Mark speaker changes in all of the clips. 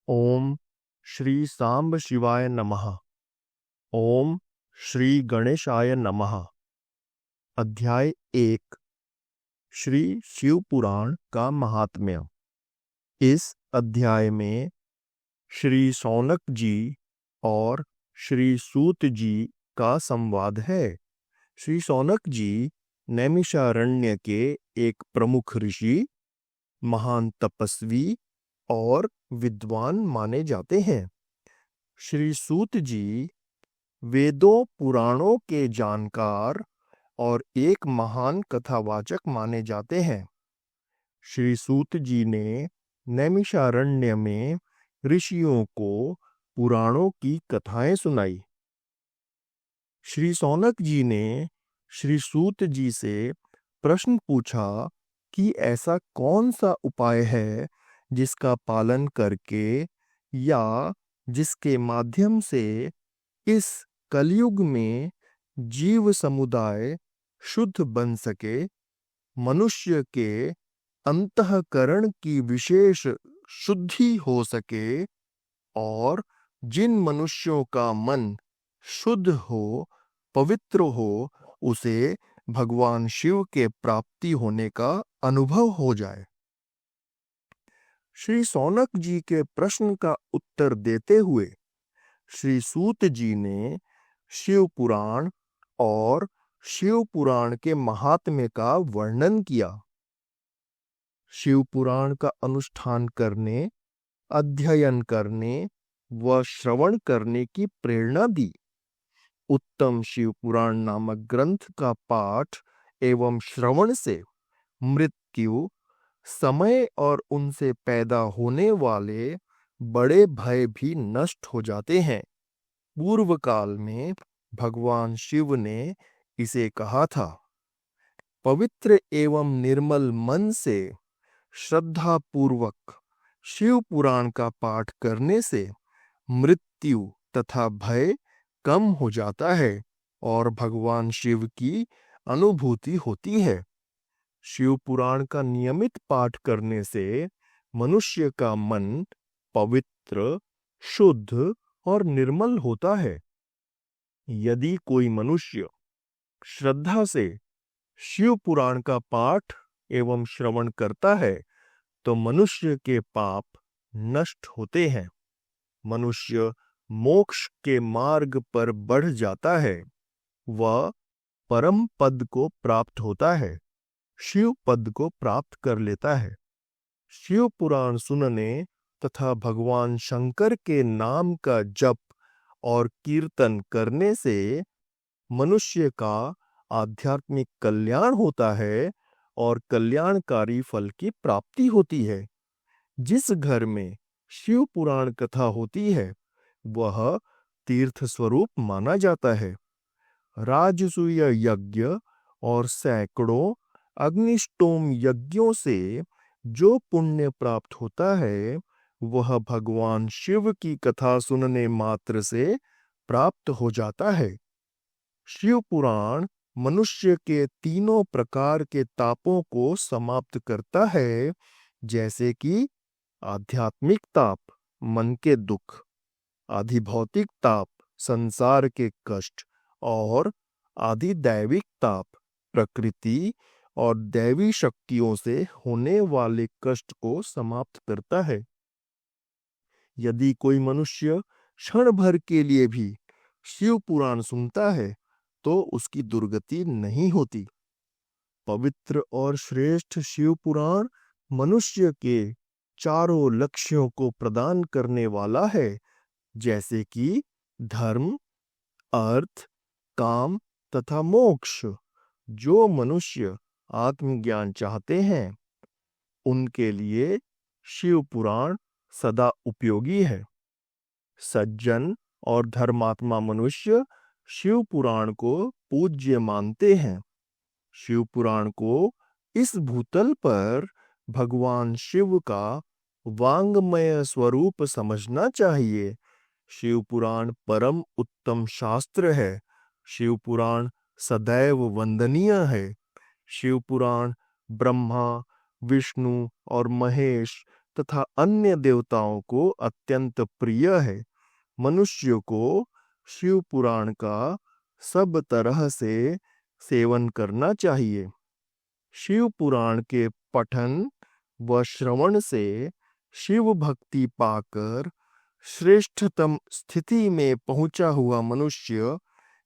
Speaker 1: ओम श्री सांब शिवाय नमः। ओम श्री गणेशाय नमः। अध्याय 1 श्री शिव पुराण का महात्म्य। इस अध्याय में श्री शौनक जी और श्री सूत जी का संवाद है। श्री शौनक जी नैमिषारण्य के एक प्रमुख ऋषि, महान तपस्वी और विद्वान माने जाते हैं। श्री सूत जी वेदों पुराणों के जानकार और एक महान कथावाचक माने जाते हैं। श्री सूत जी ने नैमिषारण्य में ऋषियों को पुराणों की कथाएं सुनाई। श्री शौनक जी ने श्री सूत जी से प्रश्न पूछा कि ऐसा कौन सा उपाय है जिसका पालन करके या जिसके माध्यम से इस कलयुग में जीव समुदाय शुद्ध बन सके, मनुष्य के अंतःकरण की विशेष शुद्धि हो सके और जिन मनुष्यों का मन शुद्ध हो, पवित्र हो, उसे भगवान शिव के प्राप्ति होने का अनुभव हो जाए। श्री शौनक जी के प्रश्न का उत्तर देते हुए श्री सूत जी ने शिव पुराण और शिव पुराण के महात्म्य का वर्णन किया। शिव पुराण का अनुष्ठान करने, अध्ययन करने व श्रवण करने की प्रेरणा दी। उत्तम शिव पुराण नामक ग्रंथ का पाठ एवं श्रवण से मृत्यु, समय और उनसे पैदा होने वाले बड़े भय भी नष्ट हो जाते हैं। पूर्व काल में भगवान शिव ने इसे कहा था। पवित्र एवं निर्मल मन से श्रद्धा पूर्वक शिव पुराण का पाठ करने से मृत्यु तथा भय कम हो जाता है और भगवान शिव की अनुभूति होती है। शिव पुराण का नियमित पाठ करने से मनुष्य का मन पवित्र, शुद्ध और निर्मल होता है। यदि कोई मनुष्य श्रद्धा से शिव पुराण का पाठ एवं श्रवण करता है तो मनुष्य के पाप नष्ट होते हैं। मनुष्य मोक्ष के मार्ग पर बढ़ जाता है, वह परम पद को प्राप्त होता है, शिव पद को प्राप्त कर लेता है। शिव पुराण सुनने तथा भगवान शंकर के नाम का जप और कीर्तन करने से मनुष्य का आध्यात्मिक कल्याण होता है और कल्याणकारी फल की प्राप्ति होती है। जिस घर में शिव पुराण कथा होती है वह तीर्थ स्वरूप माना जाता है। राजसूय यज्ञ और सैकड़ों अग्निष्टोम यज्ञों से जो पुण्य प्राप्त होता है वह भगवान शिव की कथा सुनने मात्र से प्राप्त हो जाता है। शिव पुराण मनुष्य के तीनों प्रकार के तापों को समाप्त करता है, जैसे कि आध्यात्मिक ताप, मन के दुख, आधिभौतिक ताप, संसार के कष्ट और आधिदैविक ताप, प्रकृति और दैवी शक्तियों से होने वाले कष्ट को समाप्त करता है। यदि कोई मनुष्य क्षण भर के लिए भी शिव पुराण सुनता है तो उसकी दुर्गति नहीं होती। पवित्र और श्रेष्ठ शिव पुराण मनुष्य के चारों लक्ष्यों को प्रदान करने वाला है, जैसे कि धर्म, अर्थ, काम तथा मोक्ष। जो मनुष्य आत्मज्ञान चाहते हैं उनके लिए शिव पुराण सदा उपयोगी है। सज्जन और धर्मात्मा मनुष्य शिव पुराण को पूज्य मानते हैं। शिव पुराण को इस भूतल पर भगवान शिव का वांग्मय स्वरूप समझना चाहिए। शिव पुराण परम उत्तम शास्त्र है। शिव पुराण सदैव वंदनीय है। शिव पुराण ब्रह्मा, विष्णु और महेश तथा अन्य देवताओं को अत्यंत प्रिय है। मनुष्य को शिव पुराण का सब तरह से सेवन करना चाहिए। शिव पुराण के पठन व श्रवण से शिव भक्ति पाकर श्रेष्ठतम स्थिति में पहुंचा हुआ मनुष्य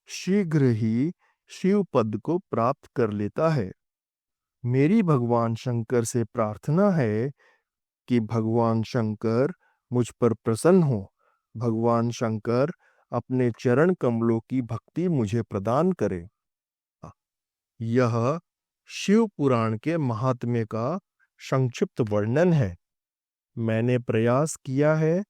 Speaker 1: शीघ्र ही शिव पद को प्राप्त कर लेता है। मेरी भगवान शंकर से प्रार्थना है कि भगवान शंकर मुझ पर प्रसन्न हो। भगवान शंकर अपने चरण कमलों की भक्ति मुझे प्रदान करे। यह शिव पुराण के महात्म्य का संक्षिप्त वर्णन है। मैंने प्रयास किया है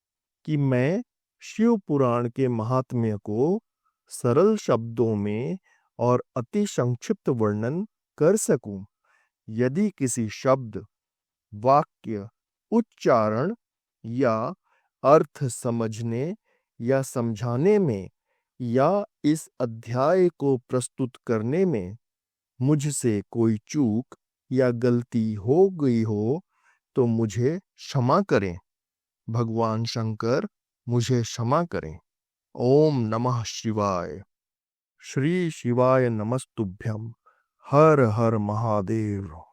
Speaker 1: कि मैं शिव पुराण के महात्म्य को सरल शब्दों में और अति संक्षिप्त वर्णन कर सकूं। यदि किसी शब्द, वाक्य, उच्चारण या अर्थ समझने या समझाने में या इस अध्याय को प्रस्तुत करने में मुझसे कोई चूक या गलती हो गई हो तो मुझे क्षमा करें। भगवान शंकर मुझे क्षमा करें। ओम नमः शिवाय। श्री शिवाय नमस्तुभ्यं। हर हर महादेव।